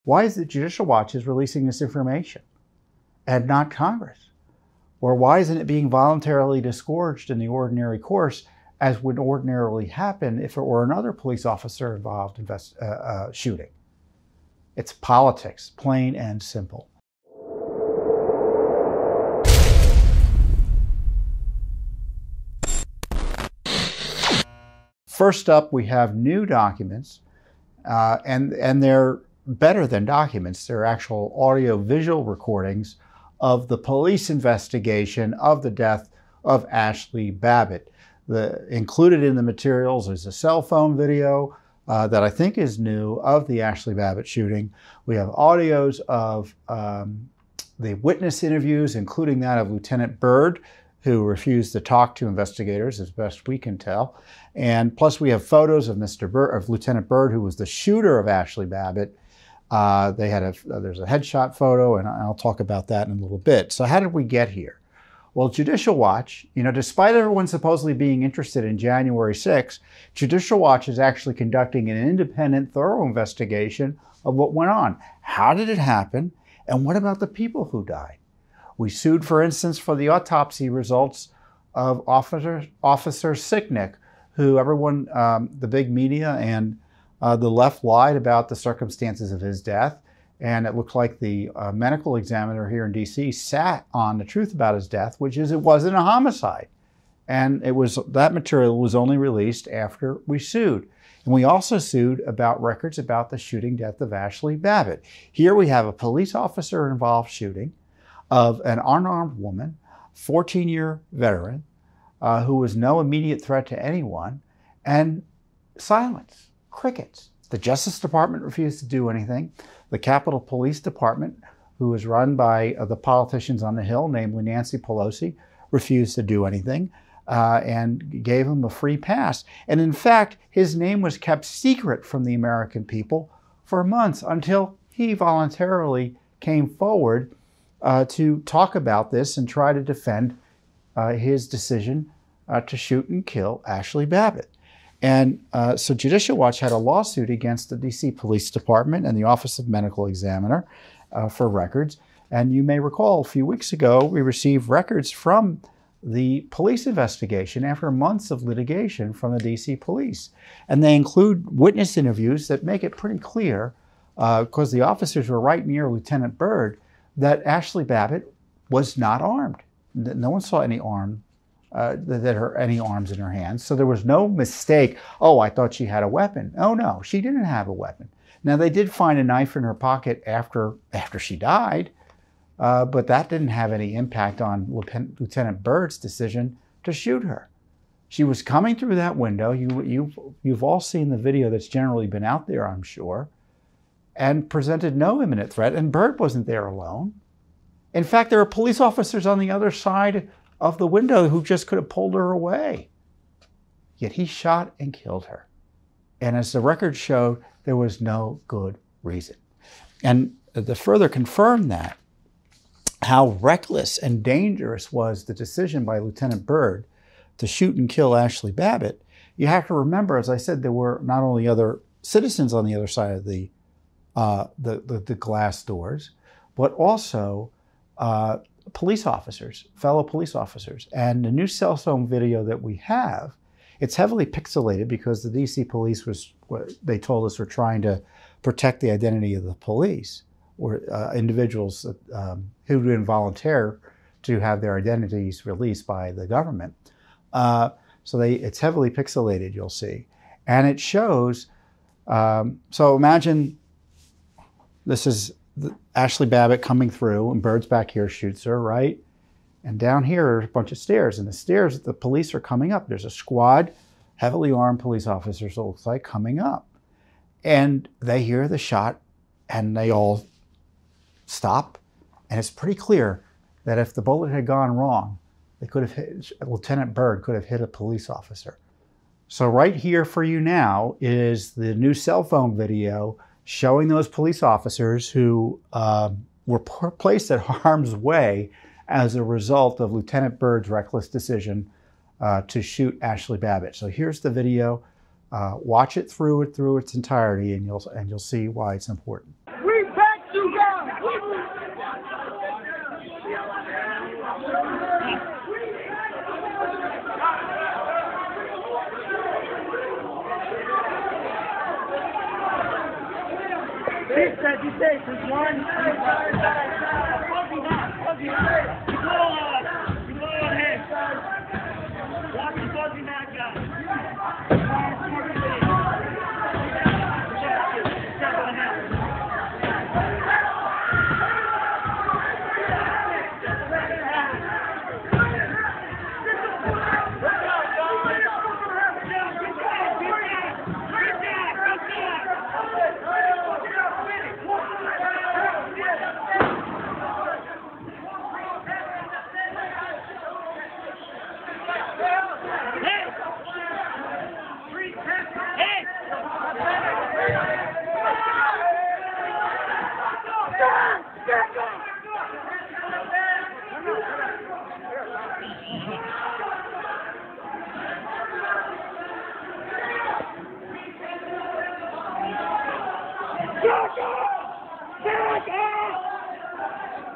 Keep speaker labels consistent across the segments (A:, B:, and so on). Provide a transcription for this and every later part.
A: Why is the Judicial Watch is releasing this information and not Congress? Or why isn't it being voluntarily disgorged in the ordinary course as would ordinarily happen if it were another police officer involved in shooting? It's politics, plain and simple. First up, we have new documents, and they're better than documents. They're actual audio-visual recordings of the police investigation of the death of Ashli Babbitt. Included in the materials is a cell phone video that I think is new of the Ashli Babbitt shooting. We have audios of the witness interviews, including that of Lieutenant Byrd, who refused to talk to investigators, as best we can tell. And plus we have photos of Lieutenant Byrd, who was the shooter of Ashli Babbitt. There's a headshot photo, and I'll talk about that in a little bit. So how did we get here? Well, Judicial Watch, despite everyone supposedly being interested in January 6th, Judicial Watch is actually conducting an independent, thorough investigation of what went on. How did it happen? And what about the people who died? We sued, for instance, for the autopsy results of Officer Sicknick, who everyone, the big media and the left lied about the circumstances of his death. And it looked like the medical examiner here in DC sat on the truth about his death, which is it wasn't a homicide. And that material was only released after we sued. And we also sued about records about the shooting death of Ashli Babbitt. Here we have a police officer involved shooting of an unarmed woman, 14-year veteran, who was no immediate threat to anyone, and silence, crickets. The Justice Department refused to do anything. The Capitol Police Department, who is run by the politicians on the Hill, namely Nancy Pelosi, refused to do anything and gave him a free pass. And in fact, his name was kept secret from the American people for months until he voluntarily came forward to talk about this and try to defend his decision to shoot and kill Ashli Babbitt. And so Judicial Watch had a lawsuit against the DC Police Department and the Office of Medical Examiner for records. And you may recall a few weeks ago, we received records from the police investigation after months of litigation from the DC Police. And they include witness interviews that make it pretty clear, because the officers were right near Lieutenant Byrd, that Ashli Babbitt was not armed. No one saw any arms in her hands. So there was no mistake. Oh, I thought she had a weapon. Oh no, she didn't have a weapon. Now they did find a knife in her pocket after she died, but that didn't have any impact on Lieutenant Byrd's decision to shoot her. She was coming through that window. You've all seen the video that's generally been out there, I'm sure, and presented no imminent threat, and Byrd wasn't there alone. In fact, there were police officers on the other side of the window who just could have pulled her away. Yet he shot and killed her. And as the record showed, there was no good reason. And to further confirm that, how reckless and dangerous was the decision by Lieutenant Byrd to shoot and kill Ashli Babbitt, you have to remember, as I said, there were not only other citizens on the other side of the glass doors, but also police officers, fellow police officers. And the new cell phone video that we have, it's heavily pixelated because the DC police they told us were trying to protect the identity of the police or individuals who didn't volunteer to have their identities released by the government. So it's heavily pixelated, you'll see. And it shows, so imagine this is Ashli Babbitt coming through, and Byrd's back here, shoots her, right? And down here are a bunch of stairs, and the stairs, the police are coming up. There's a squad, heavily armed police officers, it looks like, coming up. And they hear the shot, and they all stop. And it's pretty clear that if the bullet had gone wrong, they could have hit, Lieutenant Byrd could have hit a police officer. So right here for you now is the new cell phone video showing those police officers who were placed at harm's way as a result of Lieutenant Byrd's reckless decision to shoot Ashli Babbitt. So here's the video. Watch it through its entirety, and you'll see why it's important.
B: We safe, be safe. There's one. Watch the fuzzy mad guy.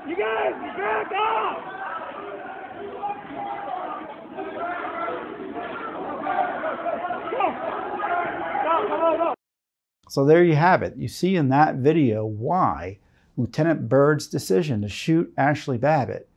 B: You guys, back off! Go.
A: So there you have it. You see in that video why Lieutenant Byrd's decision to shoot Ashli Babbitt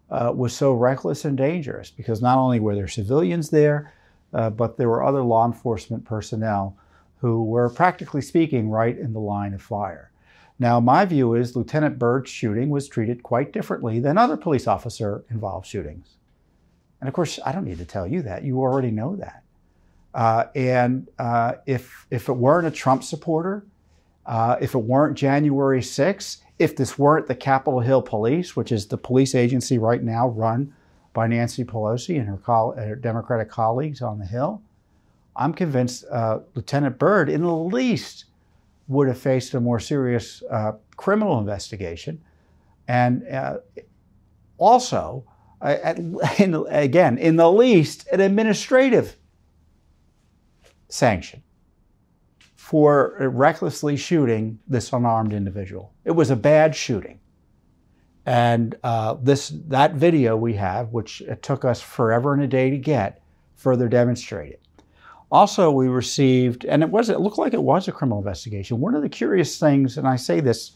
A: was so reckless and dangerous, because not only were there civilians there, but there were other law enforcement personnel who were, practically speaking, right in the line of fire. Now, my view is Lieutenant Byrd's shooting was treated quite differently than other police officer-involved shootings. And of course, I don't need to tell you that. You already know that. If it weren't a Trump supporter, if it weren't January 6th, if this weren't the Capitol Hill Police, which is the police agency right now run by Nancy Pelosi and her Democratic colleagues on the Hill, I'm convinced Lieutenant Byrd, in the least, would have faced a more serious criminal investigation, and also, again, in the least, an administrative sanction for recklessly shooting this unarmed individual. It was a bad shooting. And that video we have, which it took us forever and a day to get, further demonstrated. Also, we received, and it looked like it was a criminal investigation. One of the curious things, and I say this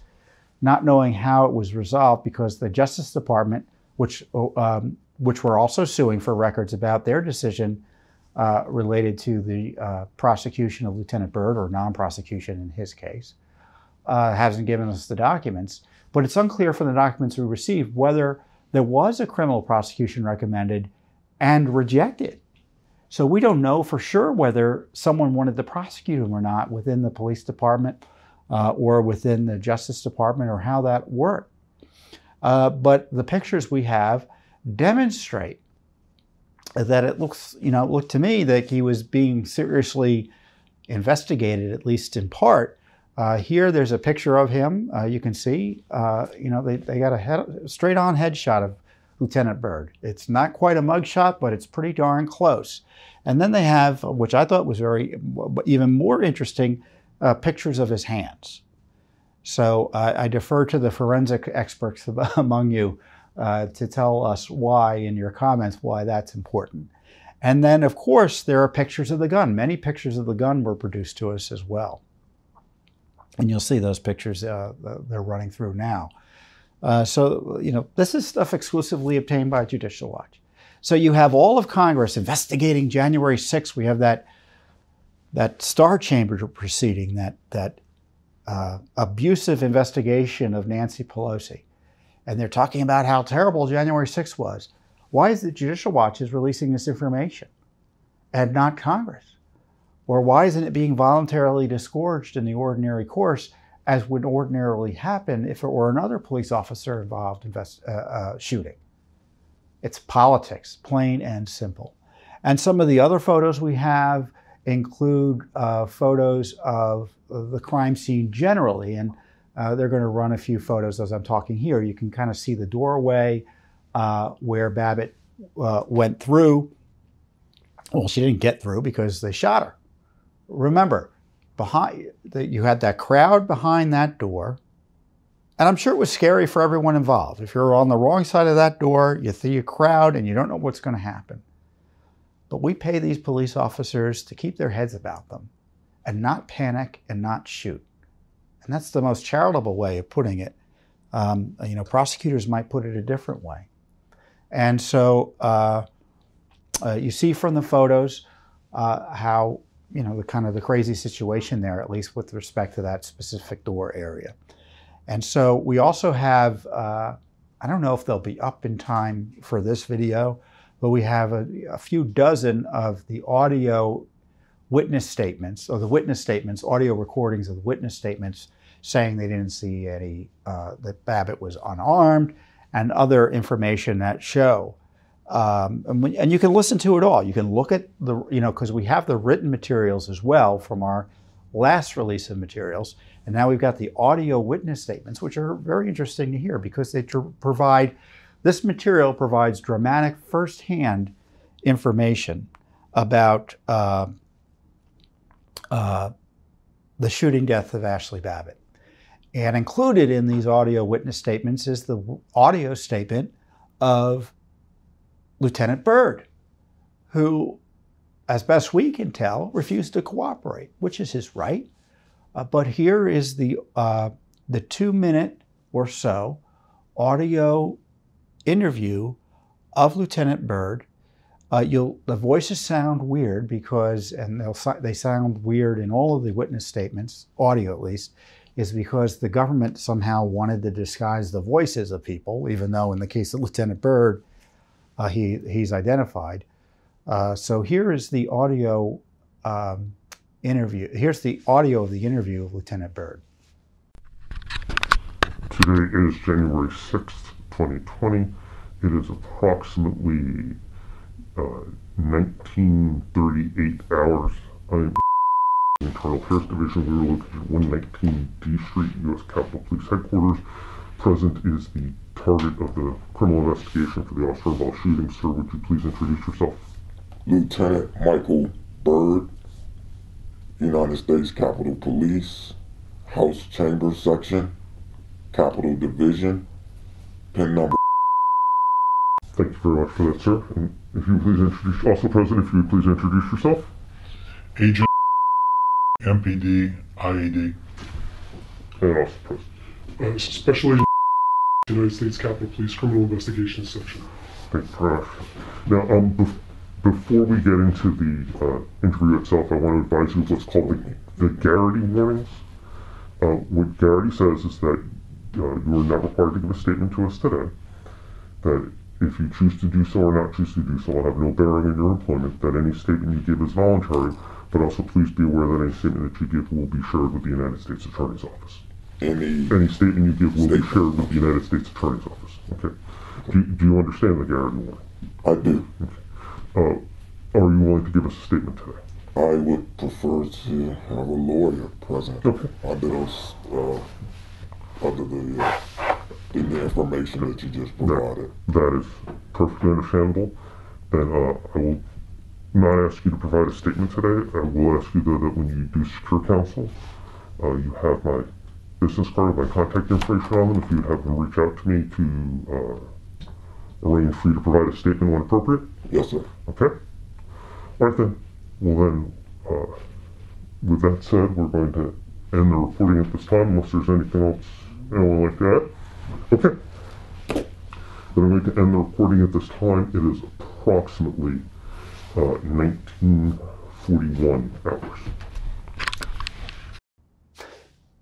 A: not knowing how it was resolved, because the Justice Department, which we're also suing for records about their decision related to the prosecution of Lieutenant Byrd, or non-prosecution in his case, hasn't given us the documents. But it's unclear from the documents we received whether there was a criminal prosecution recommended and rejected. So we don't know for sure whether someone wanted to prosecute him or not within the police department or within the Justice Department, or how that worked. But the pictures we have demonstrate that it looked to me that he was being seriously investigated, at least in part. Here, there's a picture of him. You can see, they got a straight-on headshot of Lieutenant Byrd. It's not quite a mugshot, but it's pretty darn close. And then they have, which I thought was even more interesting, pictures of his hands. So I defer to the forensic experts among you to tell us why, in your comments, why that's important. And then, of course, there are pictures of the gun. Many pictures of the gun were produced to us as well. And you'll see those pictures they're running through now. So, this is stuff exclusively obtained by Judicial Watch. So you have all of Congress investigating January 6th. We have that Star Chamber proceeding, that abusive investigation of Nancy Pelosi. And they're talking about how terrible January 6th was. Why is the Judicial Watch is releasing this information and not Congress? Or why isn't it being voluntarily disgorged in the ordinary course, as would ordinarily happen if it were another police officer involved in shooting? It's politics, plain and simple. And some of the other photos we have include photos of the crime scene generally, and they're going to run a few photos as I'm talking here. You can kind of see the doorway where Babbitt went through. Well, she didn't get through because they shot her. Remember, you had that crowd behind that door, and I'm sure it was scary for everyone involved. If you're on the wrong side of that door, you see a crowd and you don't know what's going to happen. But we pay these police officers to keep their heads about them and not panic and not shoot. And that's the most charitable way of putting it. You know, prosecutors might put it a different way. And so you see from the photos how, you know, the kind of the crazy situation there, at least with respect to that specific door area. And so we also have, I don't know if they'll be up in time for this video, but we have a few dozen of the audio witness statements, or the witness statements, audio recordings of the witness statements saying they didn't see any, that Babbitt was unarmed, and other information that show. And you can listen to it all. You can look at the, you know, because we have the written materials as well from our last release of materials. And now we've got the audio witness statements, which are very interesting to hear because they provide, this material provides dramatic firsthand information about the shooting death of Ashli Babbitt. And included in these audio witness statements is the audio statement of Lieutenant Byrd, who, as best we can tell, refused to cooperate, which is his right. But here is the 2-minute or so audio interview of Lieutenant Byrd. The voices sound weird because, and they sound weird in all of the witness statements, audio at least, is because the government somehow wanted to disguise the voices of people, even though in the case of Lieutenant Byrd, he's identified. So here is the audio interview. Here's the audio of the interview of Lieutenant Byrd.
C: Today is January 6th, 2020. It is approximately 1938 hours. I'm in Internal Affairs Division. We are located at 119 D Street, U.S. Capitol Police Headquarters. Present is the target of the criminal investigation for the officer involved shooting. Sir, would you please introduce yourself?
D: Lieutenant Michael Byrd, United States Capitol Police, House Chamber Section, Capitol Division, PIN number.
C: Thank you very much for that, sir. And if you would please introduce, also present, if you would please introduce yourself.
E: Agent MPD IAD.
C: And also present.
E: Special Agent United States Capitol Police Criminal Investigations Section.
C: Thank you very much. Now, before we get into the interview itself, I want to advise you of what's called the Garrity Warnings. What Garrity says is that you are not required to give a statement to us today, that if you choose to do so or not choose to do so will have no bearing on your employment, that any statement you give is voluntary, but also please be aware that any statement that you give will be shared with the United States Attorney's Office. Any statement you give will be shared with the United States Attorney's Office. Okay. Do you understand the Garrity Warning?
D: I do.
C: Okay. Are you willing to give us a statement today?
D: I would prefer to have a lawyer present.
C: Okay.
D: Under those, under the information that you just provided.
C: That is perfectly understandable. And I will not ask you to provide a statement today. I will ask you, though, that when you do secure counsel, you have my business card, my contact information on them. If you would have them reach out to me to arrange for you to provide a statement when appropriate.
D: Yes, sir.
C: Okay. All right, then. Well, then, with that said, we're going to end the recording at this time, unless there's anything else anyone would like to add. Okay. Then I'm going to end the recording at this time. It is approximately 1941 hours.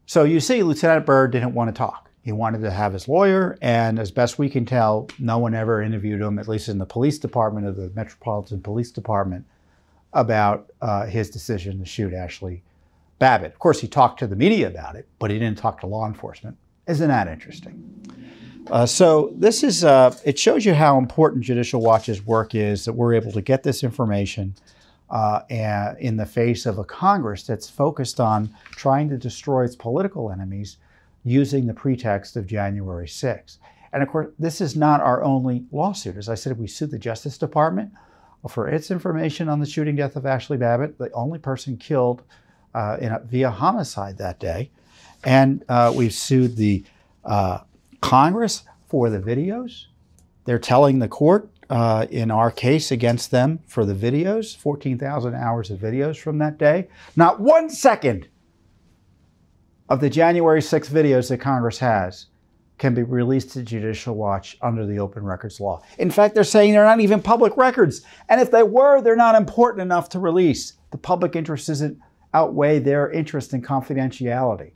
A: So you see, Lieutenant Byrd didn't want to talk. He wanted to have his lawyer, and as best we can tell, no one ever interviewed him, at least in the police department of the Metropolitan Police Department, about his decision to shoot Ashli Babbitt. Of course, he talked to the media about it, but he didn't talk to law enforcement. Isn't that interesting? So this is, it shows you how important Judicial Watch's work is, that we're able to get this information in the face of a Congress that's focused on trying to destroy its political enemies using the pretext of January 6th. And of course, this is not our only lawsuit. As I said, we sued the Justice Department for its information on the shooting death of Ashli Babbitt, the only person killed via homicide that day. And we've sued the Congress for the videos. They're telling the court in our case against them for the videos, 14,000 hours of videos from that day. Not 1 second of the January 6th videos that Congress has can be released to Judicial Watch under the Open Records Law. In fact, they're saying they're not even public records. And if they were, they're not important enough to release. The public interest doesn't outweigh their interest in confidentiality.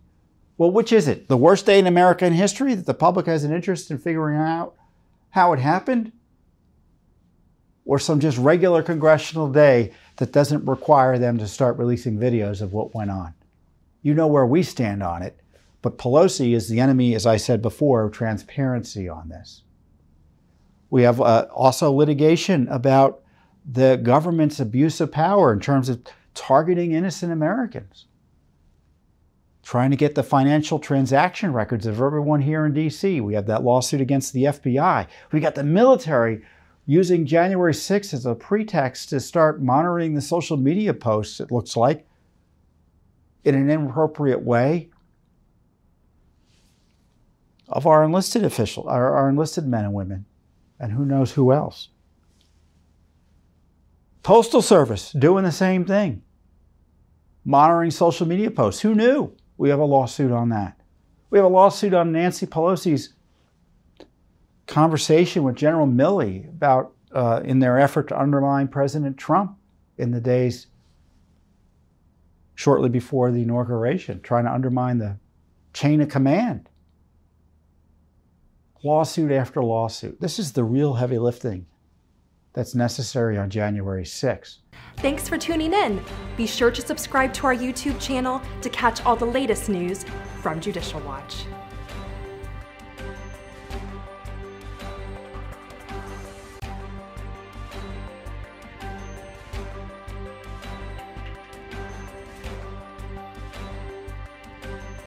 A: Well, which is it? The worst day in American history that the public has an interest in figuring out how it happened? Or some just regular congressional day that doesn't require them to start releasing videos of what went on? You know where we stand on it. But Pelosi is the enemy, as I said before, of transparency on this. We have also litigation about the government's abuse of power in terms of targeting innocent Americans, trying to get the financial transaction records of everyone here in DC. We have that lawsuit against the FBI. We got the military using January 6th as a pretext to start monitoring the social media posts, it looks like, in an inappropriate way of our enlisted officials, our enlisted men and women, and who knows who else. Postal Service doing the same thing, monitoring social media posts. Who knew? We have a lawsuit on that. We have a lawsuit on Nancy Pelosi's conversation with General Milley about in their effort to undermine President Trump in the days shortly before the inauguration, trying to undermine the chain of command. Lawsuit after lawsuit. This is the real heavy lifting that's necessary on January 6th.
F: Thanks for tuning in. Be sure to subscribe to our YouTube channel to catch all the latest news from Judicial Watch.